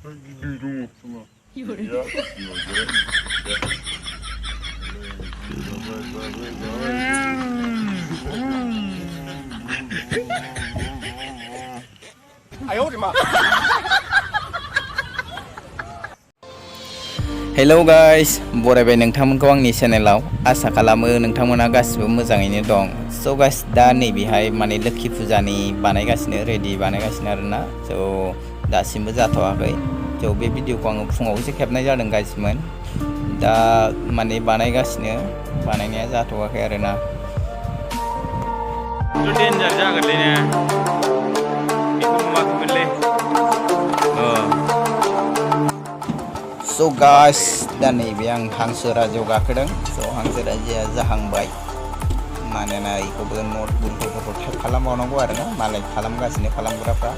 哎呦我的妈！ Hello guys, बरायबाय नोंथांमोनखौ आंनि चेनेलाव आसा खालामो नोंथांमोना गासिबो मोजाङैनो दं। स' गाइस दा नैबेहाय माने लोखि फुजानि बानायगासिनो रेडि बानायगासिनो आरोना। स' दासिमबो जाथ'वाखै। स' बे भिडिअखौ आङो फुङावसो खेबनाय जादों गाइसमोन। दा माने बानायगासिनो, बानायनाया जाथ'वाखै आरोना। डेन्जार जागोनलै ने? बेखौ नुवाखैमोनलै। स' गाइस दा नैबे आं हांसो राजायाव गाखोदों। स' हांसो राजाया जाहांबाय। मानोना बेखौबो नट बुलफोरखौ टाइप खालामबावनांगौ आरोना, मालाय खालामगासिनो खालामग्राफ्रा।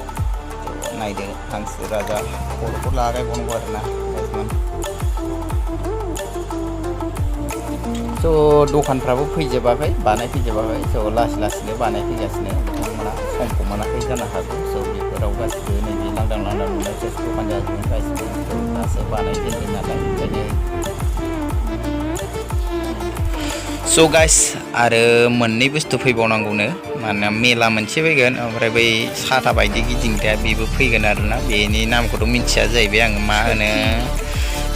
स' नायदो हांसो राजा खर'खौ लागायबावनांगौ आरोना गाइसमोन। स' दखानफ्राबो फैजोबाखै, बानायफैजोबाखै। स' लासै लासैनो बानायफैगासिनो बिथांमोना समखौ मोनाखै जानो हागौ। स' बेफोराव गासिबो नैबे लांदां लांदां नुनायसो दखान जाजोबगोन गासिबो। स' दासो बानायजेनदों नालाय ओंखायनो। स' गाइस आरो मोननै बुस्थु फैबावनांगौनो, मानोना मेला मोनसे फैगोन, ओमफ्राय बै साथा बायदि गिदिंग्राया बेबो फैगोन आरोना। बेनि नामखौथ' मिथिया जाहैबाय आङो, मा होनो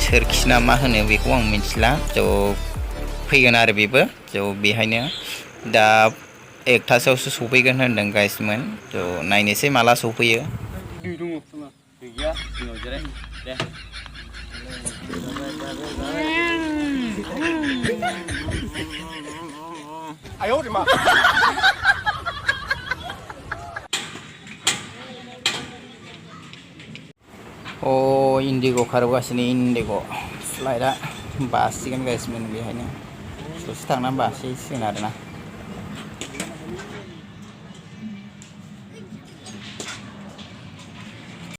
सोरखि ना मा होनो बेखौ आं मिथिला। स' फैगोन आरो बेबो। स' बेहायनो दा 1थासोआवसो सफैगोन होनदों गाइसमोन। स' नायनोसै माला सफैयो। दै दङ खोमा। दै गैया जिङाव जिराय दे।哎呦我的妈！ अ इन्डिग' खारगासिनो इन्डिग' फ्लाइटआ बासिगोन गाइसमोन बेहायनो ससे थांनानै बासिगोन आरोना।